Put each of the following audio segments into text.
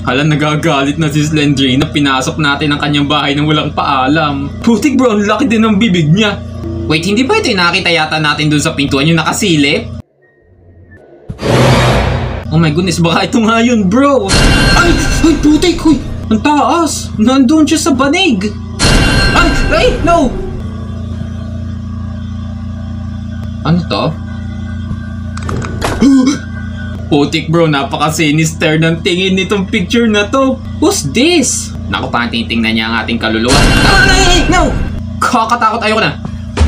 Hala, nagagalit na si Slendry na pinasok natin ang kanyang bahay nang walang paalam. Putik bro, ang laki din ng bibig niya. Wait, hindi ba ito yung nakita yata natin dun sa pintuan yung nakasilip? Oh my goodness, baka ito nga yun bro. Ay, putik, huy. Ang taas! Nandun siya sa banig! Ay! No! Ano to? Putik bro, napaka-sinister ng tingin nitong picture na to. Who's this? Naku, parang tinitingnan niya ang ating kaluluwa. Ay! No! Kakatakot, ayoko na.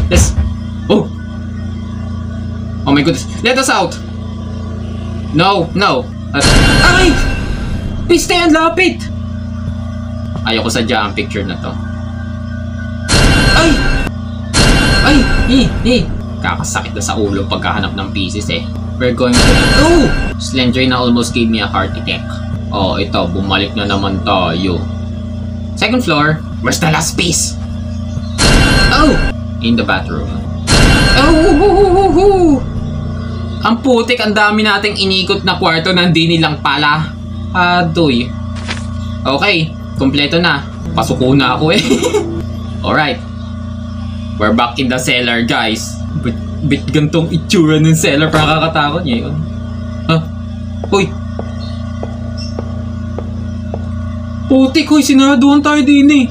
Let's... Oh! Oh my goodness. Let us out! No! Ay! Please stay, ang lapit! Ayoko sadya ang picture na to. Ay! Kakasakit na sa ulo pagkahanap ng pieces eh. We're going to... Oh! Slendry na almost gave me a heart attack. Oh, ito. Bumalik na naman tayo. Second floor. Where's the last piece? Oh! In the bathroom. Oh! Ang putik, ang dami nating inikot na kwarto na hindi nilang pala. Adoy. Okay. Kompleto na. Pasuko na ako eh. Alright. We're back in the cellar, guys. Bit gantong itsura ng cellar para kakatakot niya yun. Hoy! Putik, hoy! Sinaraduhan tayo din eh.